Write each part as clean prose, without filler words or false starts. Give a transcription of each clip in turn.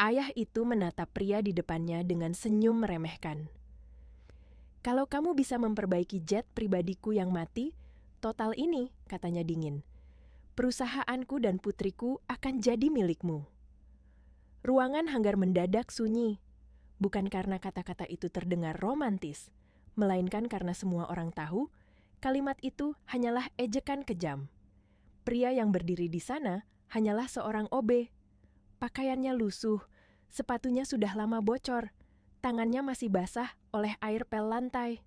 Ayah itu menatap pria di depannya dengan senyum meremehkan. "Kalau kamu bisa memperbaiki jet pribadiku yang mati, total ini," katanya dingin. "Perusahaanku dan putriku akan jadi milikmu." Ruangan hanggar mendadak sunyi, bukan karena kata-kata itu terdengar romantis, melainkan karena semua orang tahu kalimat itu hanyalah ejekan kejam. Pria yang berdiri di sana hanyalah seorang OB. Pakaiannya lusuh, sepatunya sudah lama bocor, tangannya masih basah oleh air pel lantai.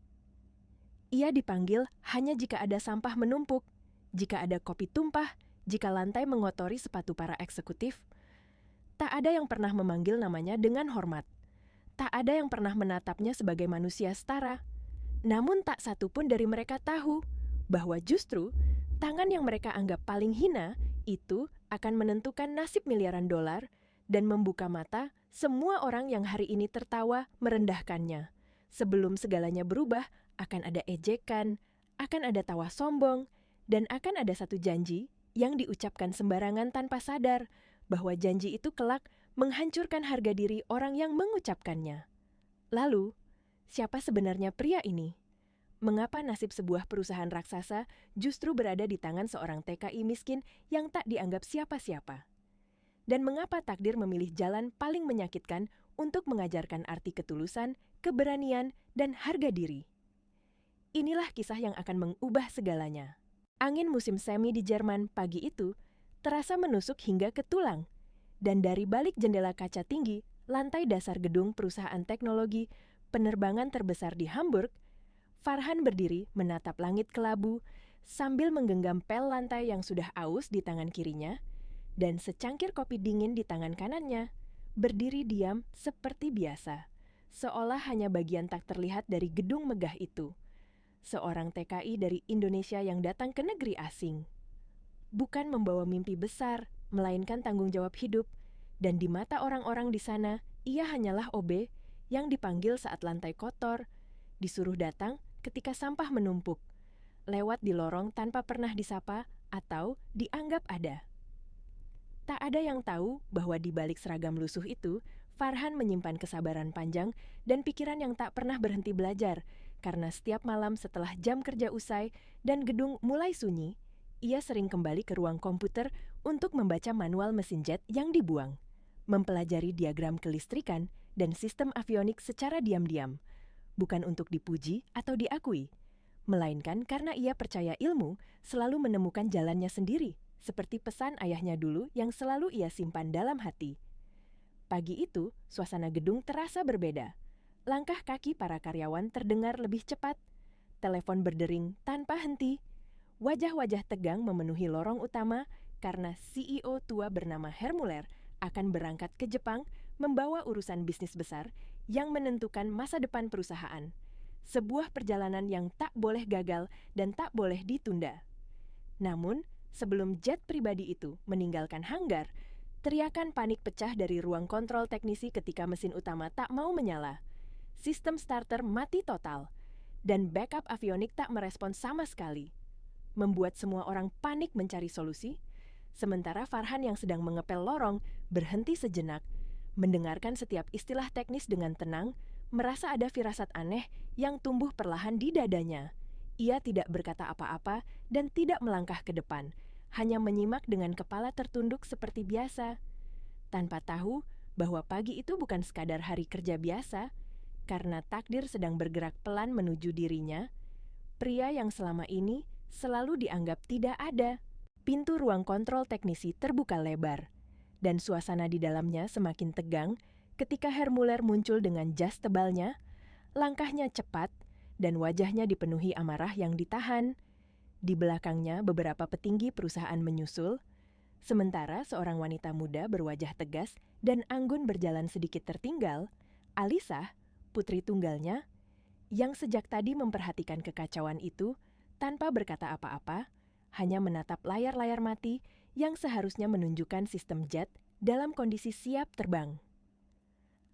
Ia dipanggil hanya jika ada sampah menumpuk, jika ada kopi tumpah, jika lantai mengotori sepatu para eksekutif. Tak ada yang pernah memanggil namanya dengan hormat. Tak ada yang pernah menatapnya sebagai manusia setara. Namun tak satu pun dari mereka tahu bahwa justru tangan yang mereka anggap paling hina itu akan menentukan nasib miliaran dolar dan membuka mata semua orang yang hari ini tertawa merendahkannya. Sebelum segalanya berubah, akan ada ejekan, akan ada tawa sombong, dan akan ada satu janji yang diucapkan sembarangan tanpa sadar bahwa janji itu kelak menghancurkan harga diri orang yang mengucapkannya. Lalu, siapa sebenarnya pria ini? Mengapa nasib sebuah perusahaan raksasa justru berada di tangan seorang TKI miskin yang tak dianggap siapa-siapa? Dan mengapa takdir memilih jalan paling menyakitkan untuk mengajarkan arti ketulusan, keberanian, dan harga diri? Inilah kisah yang akan mengubah segalanya. Angin musim semi di Jerman pagi itu terasa menusuk hingga ke tulang. Dan dari balik jendela kaca tinggi, lantai dasar gedung perusahaan teknologi penerbangan terbesar di Hamburg, Farhan berdiri menatap langit kelabu sambil menggenggam pel lantai yang sudah aus di tangan kirinya dan secangkir kopi dingin di tangan kanannya, berdiri diam seperti biasa, seolah hanya bagian tak terlihat dari gedung megah itu. Seorang TKI dari Indonesia yang datang ke negeri asing. Bukan membawa mimpi besar, melainkan tanggung jawab hidup, dan di mata orang-orang di sana, ia hanyalah OB yang dipanggil saat lantai kotor, disuruh datang ketika sampah menumpuk, lewat di lorong tanpa pernah disapa atau dianggap ada. Tak ada yang tahu bahwa di balik seragam lusuh itu, Farhan menyimpan kesabaran panjang dan pikiran yang tak pernah berhenti belajar, karena setiap malam setelah jam kerja usai dan gedung mulai sunyi, ia sering kembali ke ruang komputer untuk membaca manual mesin jet yang dibuang, mempelajari diagram kelistrikan dan sistem avionik secara diam-diam, bukan untuk dipuji atau diakui, melainkan karena ia percaya ilmu selalu menemukan jalannya sendiri, seperti pesan ayahnya dulu yang selalu ia simpan dalam hati. Pagi itu, suasana gedung terasa berbeda. Langkah kaki para karyawan terdengar lebih cepat, telepon berdering tanpa henti, wajah-wajah tegang memenuhi lorong utama karena CEO tua bernama Hermuller akan berangkat ke Jepang membawa urusan bisnis besar yang menentukan masa depan perusahaan. Sebuah perjalanan yang tak boleh gagal dan tak boleh ditunda. Namun, sebelum jet pribadi itu meninggalkan hanggar, teriakan panik pecah dari ruang kontrol teknisi ketika mesin utama tak mau menyala. Sistem starter mati total, dan backup avionik tak merespons sama sekali. Membuat semua orang panik mencari solusi, sementara Farhan yang sedang mengepel lorong berhenti sejenak, mendengarkan setiap istilah teknis dengan tenang, merasa ada firasat aneh yang tumbuh perlahan di dadanya. Ia tidak berkata apa-apa dan tidak melangkah ke depan, hanya menyimak dengan kepala tertunduk seperti biasa. Tanpa tahu bahwa pagi itu bukan sekadar hari kerja biasa, karena takdir sedang bergerak pelan menuju dirinya, pria yang selama ini selalu dianggap tidak ada. Pintu ruang kontrol teknisi terbuka lebar, dan suasana di dalamnya semakin tegang ketika Hermuller muncul dengan jas tebalnya, langkahnya cepat, dan wajahnya dipenuhi amarah yang ditahan. Di belakangnya beberapa petinggi perusahaan menyusul, sementara seorang wanita muda berwajah tegas dan anggun berjalan sedikit tertinggal, Alisa, putri tunggalnya, yang sejak tadi memperhatikan kekacauan itu tanpa berkata apa-apa, hanya menatap layar-layar mati yang seharusnya menunjukkan sistem jet dalam kondisi siap terbang.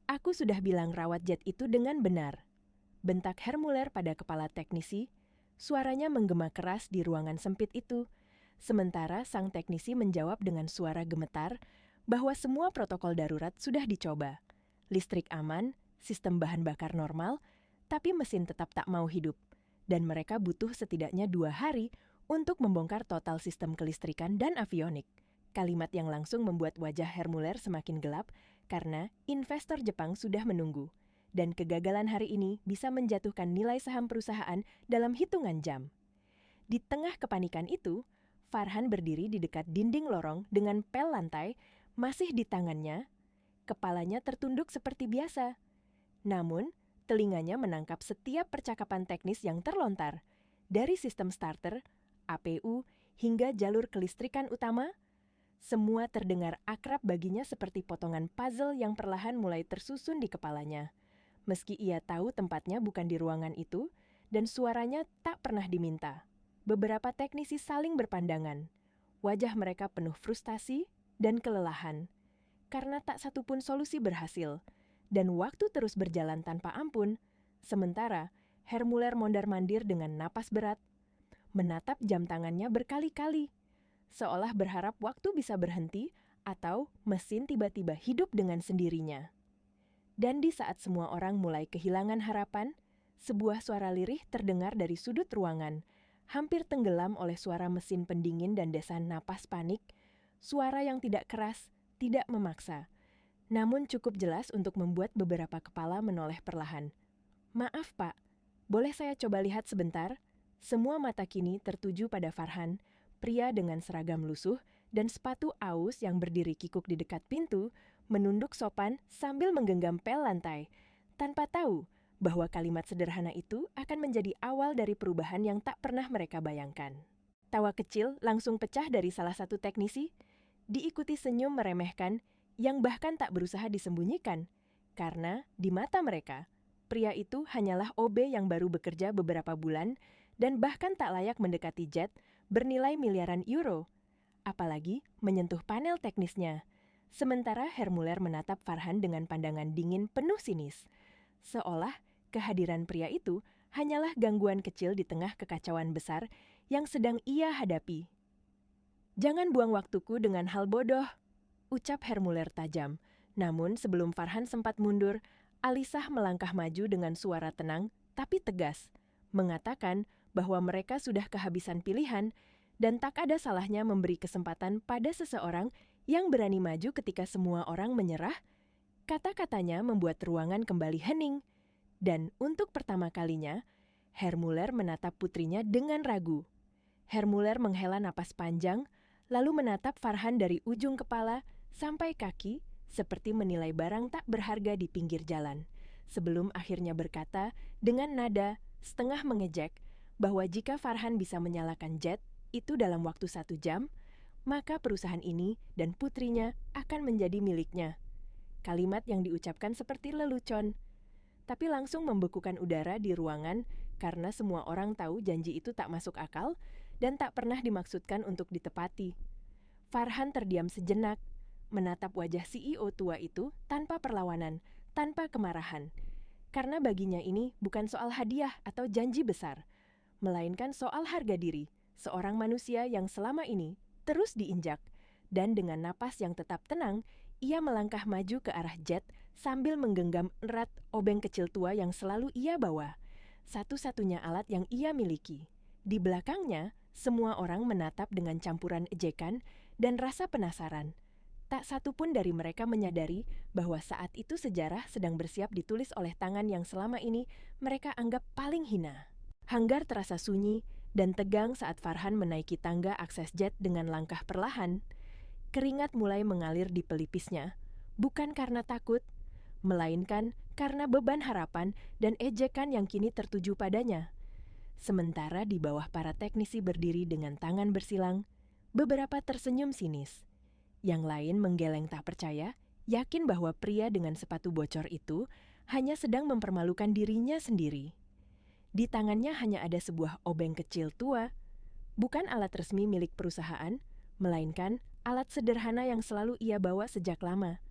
"Aku sudah bilang rawat jet itu dengan benar," bentak Hermuller pada kepala teknisi. Suaranya menggema keras di ruangan sempit itu, sementara sang teknisi menjawab dengan suara gemetar, bahwa semua protokol darurat sudah dicoba. Listrik aman, sistem bahan bakar normal, tapi mesin tetap tak mau hidup. Dan mereka butuh setidaknya 2 hari untuk membongkar total sistem kelistrikan dan avionik. Kalimat yang langsung membuat wajah Hermuller semakin gelap karena investor Jepang sudah menunggu. Dan kegagalan hari ini bisa menjatuhkan nilai saham perusahaan dalam hitungan jam. Di tengah kepanikan itu, Farhan berdiri di dekat dinding lorong dengan pel lantai masih di tangannya. Kepalanya tertunduk seperti biasa. Namun, telinganya menangkap setiap percakapan teknis yang terlontar, dari sistem starter, APU, hingga jalur kelistrikan utama. Semua terdengar akrab baginya seperti potongan puzzle yang perlahan mulai tersusun di kepalanya. Meski ia tahu tempatnya bukan di ruangan itu, dan suaranya tak pernah diminta. Beberapa teknisi saling berpandangan. Wajah mereka penuh frustasi dan kelelahan. Karena tak satupun solusi berhasil, dan waktu terus berjalan tanpa ampun. Sementara, Hermuller mondar-mandir dengan napas berat, menatap jam tangannya berkali-kali, seolah berharap waktu bisa berhenti atau mesin tiba-tiba hidup dengan sendirinya. Dan di saat semua orang mulai kehilangan harapan, sebuah suara lirih terdengar dari sudut ruangan, hampir tenggelam oleh suara mesin pendingin dan desahan napas panik, suara yang tidak keras, tidak memaksa, namun cukup jelas untuk membuat beberapa kepala menoleh perlahan. "Maaf, Pak, boleh saya coba lihat sebentar?" Semua mata kini tertuju pada Farhan, pria dengan seragam lusuh dan sepatu aus yang berdiri kikuk di dekat pintu, menunduk sopan sambil menggenggam pel lantai, tanpa tahu bahwa kalimat sederhana itu akan menjadi awal dari perubahan yang tak pernah mereka bayangkan. Tawa kecil langsung pecah dari salah satu teknisi, diikuti senyum meremehkan yang bahkan tak berusaha disembunyikan, karena di mata mereka, pria itu hanyalah OB yang baru bekerja beberapa bulan dan bahkan tak layak mendekati jet bernilai miliaran euro, apalagi menyentuh panel teknisnya. Sementara Hermuller menatap Farhan dengan pandangan dingin penuh sinis, seolah kehadiran pria itu hanyalah gangguan kecil di tengah kekacauan besar yang sedang ia hadapi. "Jangan buang waktuku dengan hal bodoh," ucap Hermuller tajam. Namun sebelum Farhan sempat mundur, Alisah melangkah maju dengan suara tenang tapi tegas, mengatakan bahwa mereka sudah kehabisan pilihan dan tak ada salahnya memberi kesempatan pada seseorang yang berani maju ketika semua orang menyerah. Kata-katanya membuat ruangan kembali hening, dan untuk pertama kalinya, Hermuller menatap putrinya dengan ragu. Hermuller menghela napas panjang, lalu menatap Farhan dari ujung kepala sampai kaki, seperti menilai barang tak berharga di pinggir jalan, sebelum akhirnya berkata dengan nada setengah mengejek bahwa jika Farhan bisa menyalakan jet itu dalam waktu 1 jam, maka perusahaan ini dan putrinya akan menjadi miliknya. Kalimat yang diucapkan seperti lelucon, tapi langsung membekukan udara di ruangan karena semua orang tahu janji itu tak masuk akal dan tak pernah dimaksudkan untuk ditepati. Farhan terdiam sejenak, menatap wajah CEO tua itu tanpa perlawanan, tanpa kemarahan. Karena baginya ini bukan soal hadiah atau janji besar, melainkan soal harga diri, seorang manusia yang selama ini terus diinjak. Dan dengan napas yang tetap tenang, ia melangkah maju ke arah jet sambil menggenggam erat obeng kecil tua yang selalu ia bawa, satu-satunya alat yang ia miliki. Di belakangnya, semua orang menatap dengan campuran ejekan dan rasa penasaran. Tak satu pun dari mereka menyadari bahwa saat itu sejarah sedang bersiap ditulis oleh tangan yang selama ini mereka anggap paling hina. Hanggar terasa sunyi dan tegang saat Farhan menaiki tangga akses jet dengan langkah perlahan. Keringat mulai mengalir di pelipisnya, bukan karena takut, melainkan karena beban harapan dan ejekan yang kini tertuju padanya. Sementara di bawah para teknisi berdiri dengan tangan bersilang, beberapa tersenyum sinis. Yang lain menggeleng tak percaya, yakin bahwa pria dengan sepatu bocor itu hanya sedang mempermalukan dirinya sendiri. Di tangannya hanya ada sebuah obeng kecil tua, bukan alat resmi milik perusahaan, melainkan alat sederhana yang selalu ia bawa sejak lama.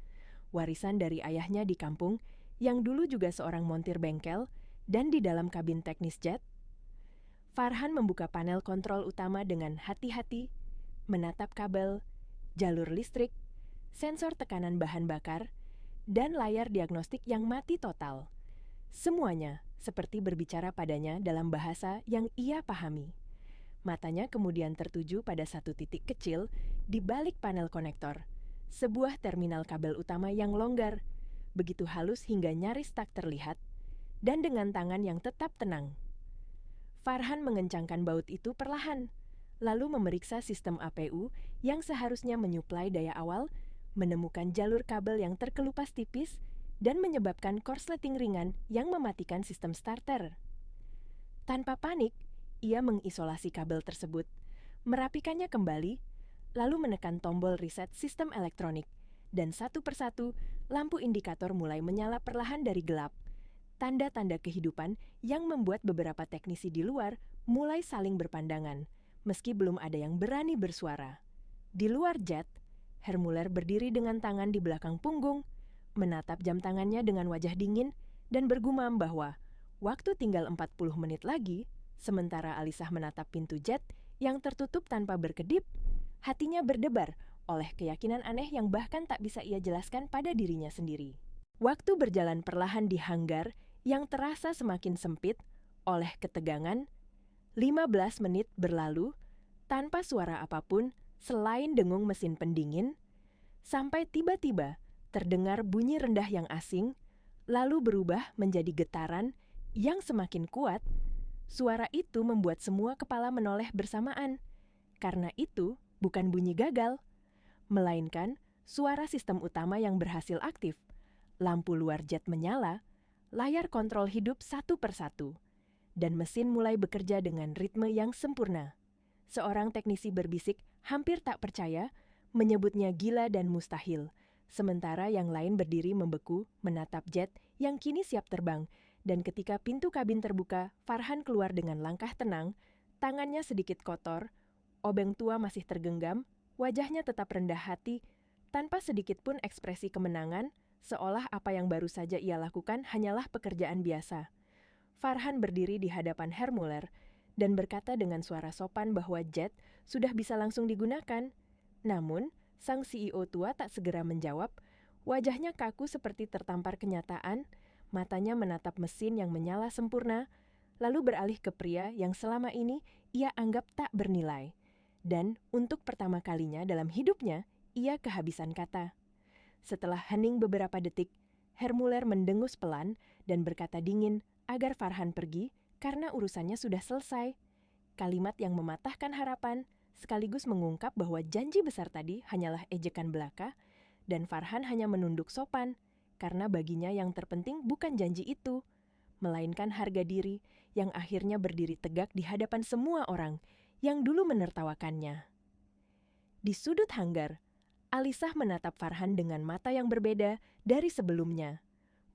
Warisan dari ayahnya di kampung, yang dulu juga seorang montir bengkel, dan di dalam kabin teknis jet. Farhan membuka panel kontrol utama dengan hati-hati, menatap kabel, jalur listrik, sensor tekanan bahan bakar, dan layar diagnostik yang mati total. Semuanya seperti berbicara padanya dalam bahasa yang ia pahami. Matanya kemudian tertuju pada satu titik kecil di balik panel konektor, sebuah terminal kabel utama yang longgar, begitu halus hingga nyaris tak terlihat, dan dengan tangan yang tetap tenang. Farhan mengencangkan baut itu perlahan, lalu memeriksa sistem APU yang seharusnya menyuplai daya awal, menemukan jalur kabel yang terkelupas tipis, dan menyebabkan korsleting ringan yang mematikan sistem starter. Tanpa panik, ia mengisolasi kabel tersebut, merapikannya kembali, lalu menekan tombol reset sistem elektronik, dan satu persatu lampu indikator mulai menyala perlahan dari gelap. Tanda-tanda kehidupan yang membuat beberapa teknisi di luar mulai saling berpandangan, meski belum ada yang berani bersuara. Di luar jet, Hermuller berdiri dengan tangan di belakang punggung, menatap jam tangannya dengan wajah dingin, dan bergumam bahwa waktu tinggal 40 menit lagi, sementara Alisah menatap pintu jet yang tertutup tanpa berkedip, hatinya berdebar oleh keyakinan aneh yang bahkan tak bisa ia jelaskan pada dirinya sendiri. Waktu berjalan perlahan di hanggar yang terasa semakin sempit oleh ketegangan. 15 menit berlalu tanpa suara apapun selain dengung mesin pendingin, sampai tiba-tiba terdengar bunyi rendah yang asing, lalu berubah menjadi getaran yang semakin kuat. Suara itu membuat semua kepala menoleh bersamaan, karena itu bukan bunyi gagal, melainkan suara sistem utama yang berhasil aktif. Lampu luar jet menyala, layar kontrol hidup satu persatu, dan mesin mulai bekerja dengan ritme yang sempurna. Seorang teknisi berbisik hampir tak percaya, menyebutnya gila dan mustahil, sementara yang lain berdiri membeku menatap jet yang kini siap terbang, dan ketika pintu kabin terbuka, Farhan keluar dengan langkah tenang, tangannya sedikit kotor, obeng tua masih tergenggam, wajahnya tetap rendah hati, tanpa sedikit pun ekspresi kemenangan, seolah apa yang baru saja ia lakukan hanyalah pekerjaan biasa. Farhan berdiri di hadapan Hermuller dan berkata dengan suara sopan bahwa jet sudah bisa langsung digunakan. Namun, sang CEO tua tak segera menjawab, wajahnya kaku seperti tertampar kenyataan, matanya menatap mesin yang menyala sempurna, lalu beralih ke pria yang selama ini ia anggap tak bernilai. Dan untuk pertama kalinya dalam hidupnya, ia kehabisan kata. Setelah hening beberapa detik, Hermuller mendengus pelan dan berkata dingin agar Farhan pergi karena urusannya sudah selesai. Kalimat yang mematahkan harapan sekaligus mengungkap bahwa janji besar tadi hanyalah ejekan belaka, dan Farhan hanya menunduk sopan karena baginya yang terpenting bukan janji itu, melainkan harga diri yang akhirnya berdiri tegak di hadapan semua orang yang dulu menertawakannya. Di sudut hanggar, Alisah menatap Farhan dengan mata yang berbeda dari sebelumnya.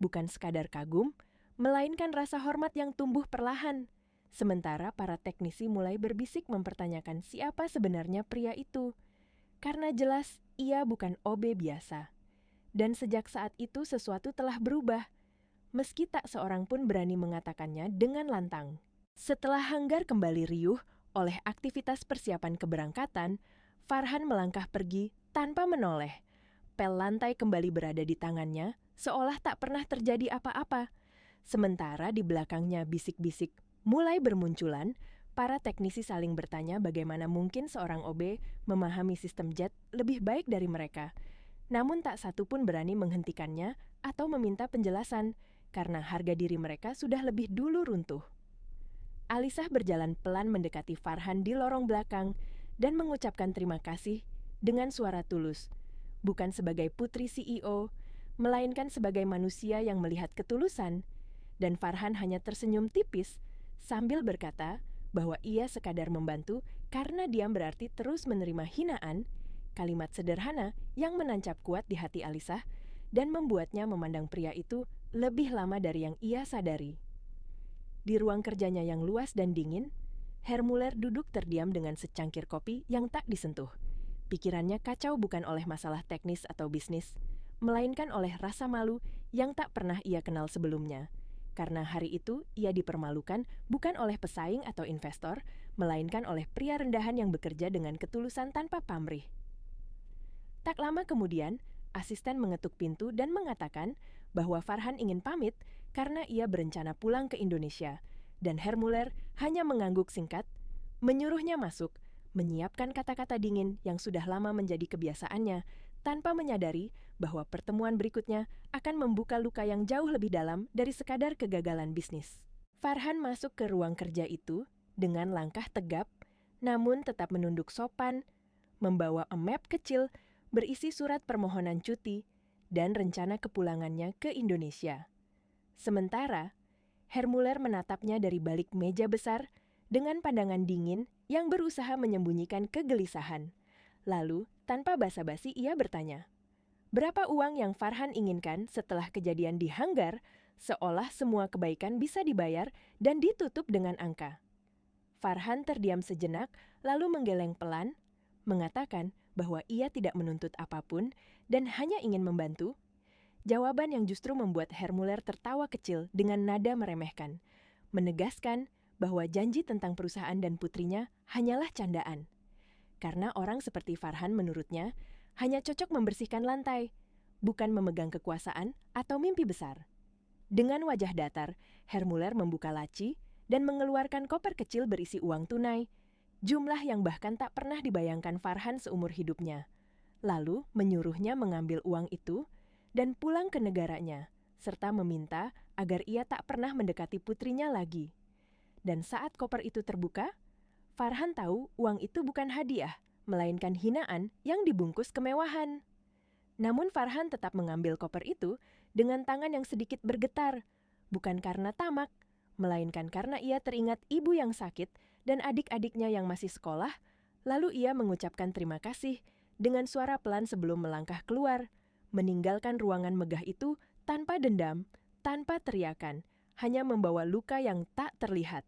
Bukan sekadar kagum, melainkan rasa hormat yang tumbuh perlahan. Sementara para teknisi mulai berbisik mempertanyakan siapa sebenarnya pria itu. Karena jelas ia bukan OB biasa. Dan sejak saat itu sesuatu telah berubah, meski tak seorang pun berani mengatakannya dengan lantang. Setelah hanggar kembali riuh oleh aktivitas persiapan keberangkatan, Farhan melangkah pergi tanpa menoleh. Pel lantai kembali berada di tangannya, seolah tak pernah terjadi apa-apa. Sementara di belakangnya bisik-bisik mulai bermunculan, para teknisi saling bertanya bagaimana mungkin seorang OB memahami sistem jet lebih baik dari mereka. Namun tak satu pun berani menghentikannya atau meminta penjelasan, karena harga diri mereka sudah lebih dulu runtuh. Alisah berjalan pelan mendekati Farhan di lorong belakang dan mengucapkan terima kasih dengan suara tulus, bukan sebagai putri CEO, melainkan sebagai manusia yang melihat ketulusan, dan Farhan hanya tersenyum tipis sambil berkata bahwa ia sekadar membantu karena diam berarti terus menerima hinaan, kalimat sederhana yang menancap kuat di hati Alisah dan membuatnya memandang pria itu lebih lama dari yang ia sadari. Di ruang kerjanya yang luas dan dingin, Hermuller duduk terdiam dengan secangkir kopi yang tak disentuh. Pikirannya kacau bukan oleh masalah teknis atau bisnis, melainkan oleh rasa malu yang tak pernah ia kenal sebelumnya. Karena hari itu ia dipermalukan bukan oleh pesaing atau investor, melainkan oleh pria rendahan yang bekerja dengan ketulusan tanpa pamrih. Tak lama kemudian, asisten mengetuk pintu dan mengatakan bahwa Farhan ingin pamit karena ia berencana pulang ke Indonesia, dan Hermuller hanya mengangguk singkat, menyuruhnya masuk, menyiapkan kata-kata dingin yang sudah lama menjadi kebiasaannya, tanpa menyadari bahwa pertemuan berikutnya akan membuka luka yang jauh lebih dalam dari sekadar kegagalan bisnis. Farhan masuk ke ruang kerja itu dengan langkah tegap, namun tetap menunduk sopan, membawa map kecil berisi surat permohonan cuti dan rencana kepulangannya ke Indonesia. Sementara, Hermuller menatapnya dari balik meja besar dengan pandangan dingin yang berusaha menyembunyikan kegelisahan. Lalu, tanpa basa-basi ia bertanya, berapa uang yang Farhan inginkan setelah kejadian di hanggar, seolah semua kebaikan bisa dibayar dan ditutup dengan angka. Farhan terdiam sejenak, lalu menggeleng pelan, mengatakan bahwa ia tidak menuntut apapun dan hanya ingin membantu. Jawaban yang justru membuat Hermuller tertawa kecil dengan nada meremehkan, menegaskan bahwa janji tentang perusahaan dan putrinya hanyalah candaan. Karena orang seperti Farhan menurutnya hanya cocok membersihkan lantai, bukan memegang kekuasaan atau mimpi besar. Dengan wajah datar, Hermuller membuka laci dan mengeluarkan koper kecil berisi uang tunai, jumlah yang bahkan tak pernah dibayangkan Farhan seumur hidupnya. Lalu menyuruhnya mengambil uang itu dan pulang ke negaranya, serta meminta agar ia tak pernah mendekati putrinya lagi. Dan saat koper itu terbuka, Farhan tahu uang itu bukan hadiah, melainkan hinaan yang dibungkus kemewahan. Namun Farhan tetap mengambil koper itu dengan tangan yang sedikit bergetar, bukan karena tamak, melainkan karena ia teringat ibu yang sakit dan adik-adiknya yang masih sekolah, lalu ia mengucapkan terima kasih dengan suara pelan sebelum melangkah keluar, meninggalkan ruangan megah itu tanpa dendam, tanpa teriakan, hanya membawa luka yang tak terlihat.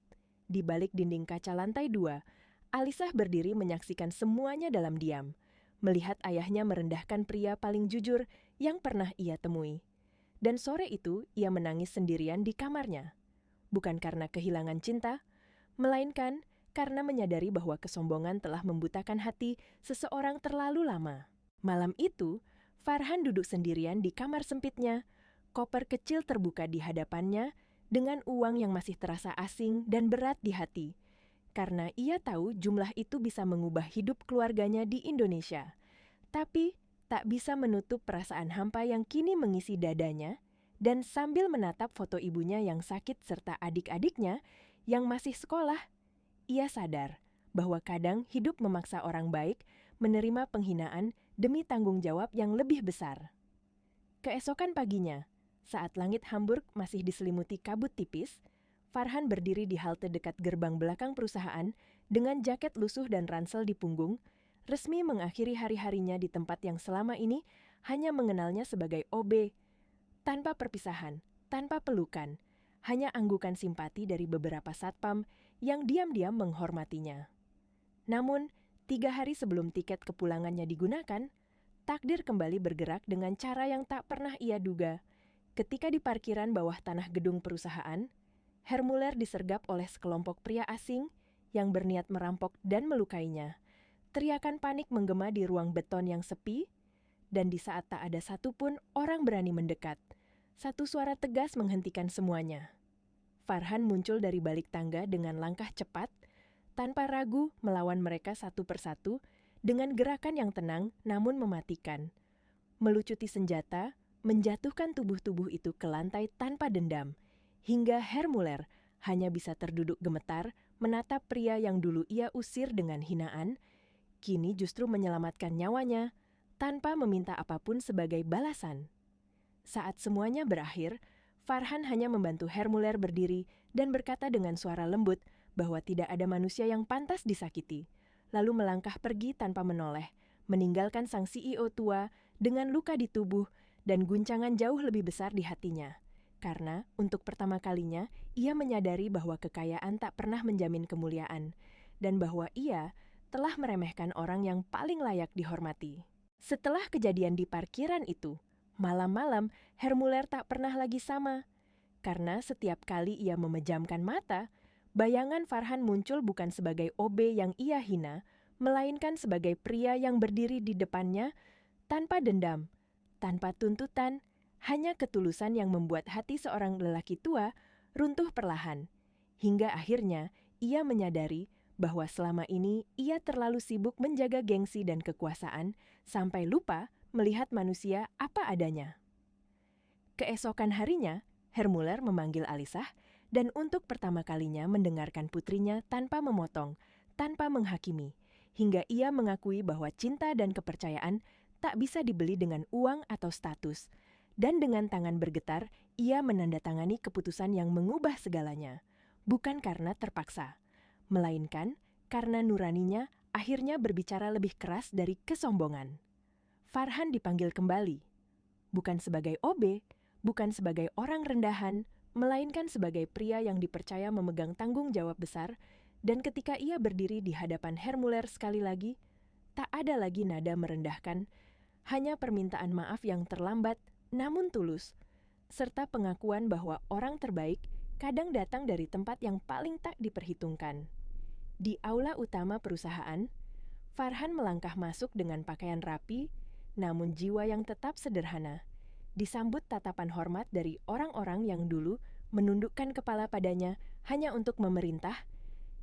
Di balik dinding kaca lantai 2, Alisah berdiri menyaksikan semuanya dalam diam, melihat ayahnya merendahkan pria paling jujur yang pernah ia temui. Dan sore itu ia menangis sendirian di kamarnya. Bukan karena kehilangan cinta, melainkan karena menyadari bahwa kesombongan telah membutakan hati seseorang terlalu lama. Malam itu, Farhan duduk sendirian di kamar sempitnya, koper kecil terbuka di hadapannya dengan uang yang masih terasa asing dan berat di hati. Karena ia tahu jumlah itu bisa mengubah hidup keluarganya di Indonesia. Tapi tak bisa menutup perasaan hampa yang kini mengisi dadanya, dan sambil menatap foto ibunya yang sakit serta adik-adiknya yang masih sekolah, ia sadar bahwa kadang hidup memaksa orang baik menerima penghinaan demi tanggung jawab yang lebih besar. Keesokan paginya, saat langit Hamburg masih diselimuti kabut tipis, Farhan berdiri di halte dekat gerbang belakang perusahaan dengan jaket lusuh dan ransel di punggung, resmi mengakhiri hari-harinya di tempat yang selama ini hanya mengenalnya sebagai OB, tanpa perpisahan, tanpa pelukan, hanya anggukan simpati dari beberapa satpam yang diam-diam menghormatinya. Namun, 3 hari sebelum tiket kepulangannya digunakan, takdir kembali bergerak dengan cara yang tak pernah ia duga. Ketika di parkiran bawah tanah gedung perusahaan, Hermuller disergap oleh sekelompok pria asing yang berniat merampok dan melukainya. Teriakan panik menggema di ruang beton yang sepi, dan di saat tak ada satupun orang berani mendekat, satu suara tegas menghentikan semuanya. Farhan muncul dari balik tangga dengan langkah cepat, tanpa ragu melawan mereka satu persatu dengan gerakan yang tenang namun mematikan. Melucuti senjata, menjatuhkan tubuh-tubuh itu ke lantai tanpa dendam, hingga Hermuller hanya bisa terduduk gemetar menatap pria yang dulu ia usir dengan hinaan, kini justru menyelamatkan nyawanya tanpa meminta apapun sebagai balasan. Saat semuanya berakhir, Farhan hanya membantu Hermuller berdiri dan berkata dengan suara lembut bahwa tidak ada manusia yang pantas disakiti, lalu melangkah pergi tanpa menoleh, meninggalkan sang CEO tua dengan luka di tubuh dan guncangan jauh lebih besar di hatinya. Karena untuk pertama kalinya, ia menyadari bahwa kekayaan tak pernah menjamin kemuliaan, dan bahwa ia telah meremehkan orang yang paling layak dihormati. Setelah kejadian di parkiran itu, malam-malam Hermuller tak pernah lagi sama. Karena setiap kali ia memejamkan mata, bayangan Farhan muncul bukan sebagai OB yang ia hina, melainkan sebagai pria yang berdiri di depannya, Tanpa dendam, tanpa tuntutan, hanya ketulusan yang membuat hati seorang lelaki tua runtuh perlahan. Hingga akhirnya ia menyadari bahwa selama ini ia terlalu sibuk menjaga gengsi dan kekuasaan sampai lupa melihat manusia apa adanya. Keesokan harinya, Hermuller memanggil Alisah dan untuk pertama kalinya mendengarkan putrinya tanpa memotong, tanpa menghakimi, hingga ia mengakui bahwa cinta dan kepercayaan tak bisa dibeli dengan uang atau status, dan dengan tangan bergetar ia menandatangani keputusan yang mengubah segalanya, bukan karena terpaksa, melainkan karena nuraninya akhirnya berbicara lebih keras dari kesombongan. Farhan dipanggil kembali, bukan sebagai OB, bukan sebagai orang rendahan, melainkan sebagai pria yang dipercaya memegang tanggung jawab besar, dan ketika ia berdiri di hadapan Hermuller sekali lagi, tak ada lagi nada merendahkan, hanya permintaan maaf yang terlambat namun tulus, serta pengakuan bahwa orang terbaik kadang datang dari tempat yang paling tak diperhitungkan. Di aula utama perusahaan, Farhan melangkah masuk dengan pakaian rapi, namun jiwa yang tetap sederhana, disambut tatapan hormat dari orang-orang yang dulu menundukkan kepala padanya hanya untuk memerintah,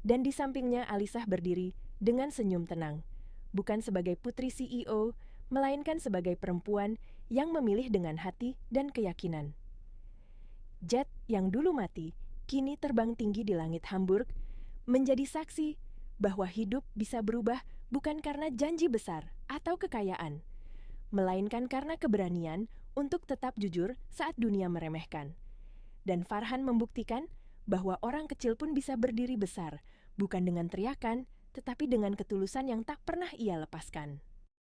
dan di sampingnya Alisah berdiri dengan senyum tenang, bukan sebagai putri CEO, melainkan sebagai perempuan yang memilih dengan hati dan keyakinan. Jet yang dulu mati, kini terbang tinggi di langit Hamburg, menjadi saksi bahwa hidup bisa berubah bukan karena janji besar atau kekayaan, melainkan karena keberanian untuk tetap jujur saat dunia meremehkan. Dan Farhan membuktikan bahwa orang kecil pun bisa berdiri besar, bukan dengan teriakan, tetapi dengan ketulusan yang tak pernah ia lepaskan.